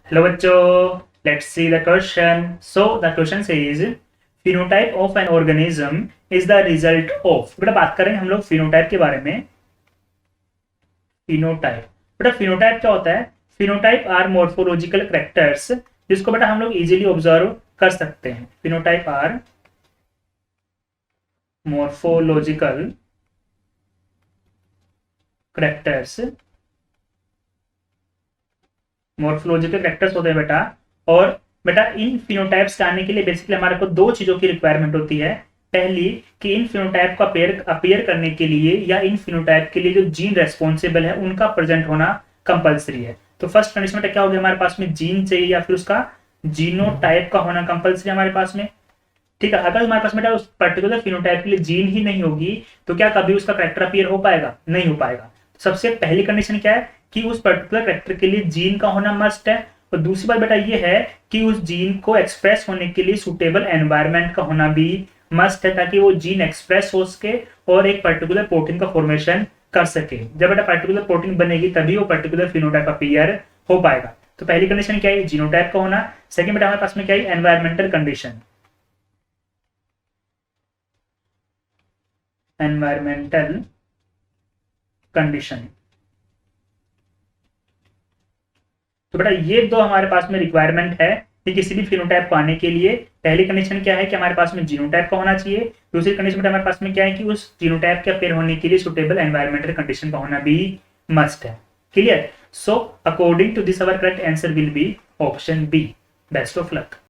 Hello बच्चों, let's see the question. So the question says phenotype of an organism is the result of. बेटा बात करेंगे हम लोग फिनोटाइप के बारे में. फिनोटाइप, बेटा फिनोटाइप क्या होता है? फिनोटाइप आर मोर्फोलॉजिकल कैरेक्टर्स जिसको बेटा हम लोग इजीली ऑब्जर्व कर सकते हैं. Phenotype are morphological characters, morphological characters होते हैं बेटा. और बेटा इन फिनोटाइप्स के आने के लिए बेसिकली हमारे को दो चीजों की रिक्वायरमेंट होती है. पहली कि इन फिनोटाइप को अपीयर करने के लिए या इन फिनोटाइप के लिए जो जीन रेस्पॉन्सिबल है उनका प्रेजेंट होना कंपलसरी है. तो फर्स्ट कंडीशन बेटा क्या हो गया, हमारे पास में जीन चाहिए या फिर उसका जीनोटाइप का होना कंपलसरी हमारे पास में. ठीक है, अगर हमारे पास बेटा उस पर्टिकुलर फिनोटाइप के लिए जीन ही नहीं होगी तो क्या कभी उसका कैरेक्टर अपीयर हो पाएगा? नहीं हो पाएगा. सबसे पहली कंडीशन क्या है कि उस पर्टिकुलर कैरेक्टर के लिए जीन का होना मस्ट है. और दूसरी बात बेटा ये है कि उस जीन को एक्सप्रेस होने के लिए सुटेबल एनवायरनमेंट का होना भी मस्ट है, ताकि वो जीन एक्सप्रेस हो सके और एक पर्टिकुलर प्रोटीन का फॉर्मेशन कर सके. जब बेटा पर्टिकुलर प्रोटीन बनेगी तभी वो पर्टिकुलर फिनोटाइप अपीयर हो पाएगा. तो पहली कंडीशन क्या है? जीनोटाइप का होना. सेकंड बेटा हमारे पास में क्या है? Environmental condition. Environmental condition. तो बेटा ये दो हमारे पास में रिक्वायरमेंट है कि किसी भी फिनोटाइप को आने के लिए. पहली कंडीशन क्या है कि हमारे पास में जीनोटाइप का होना चाहिए. दूसरी कंडीशन हमारे पास में क्या है कि उस जीनोटाइप के पेयर होने के लिए सुटेबल एनवायरमेंटल कंडीशन का होना भी मस्ट है. Clear? So according to this our correct answer will be option B. Best of luck.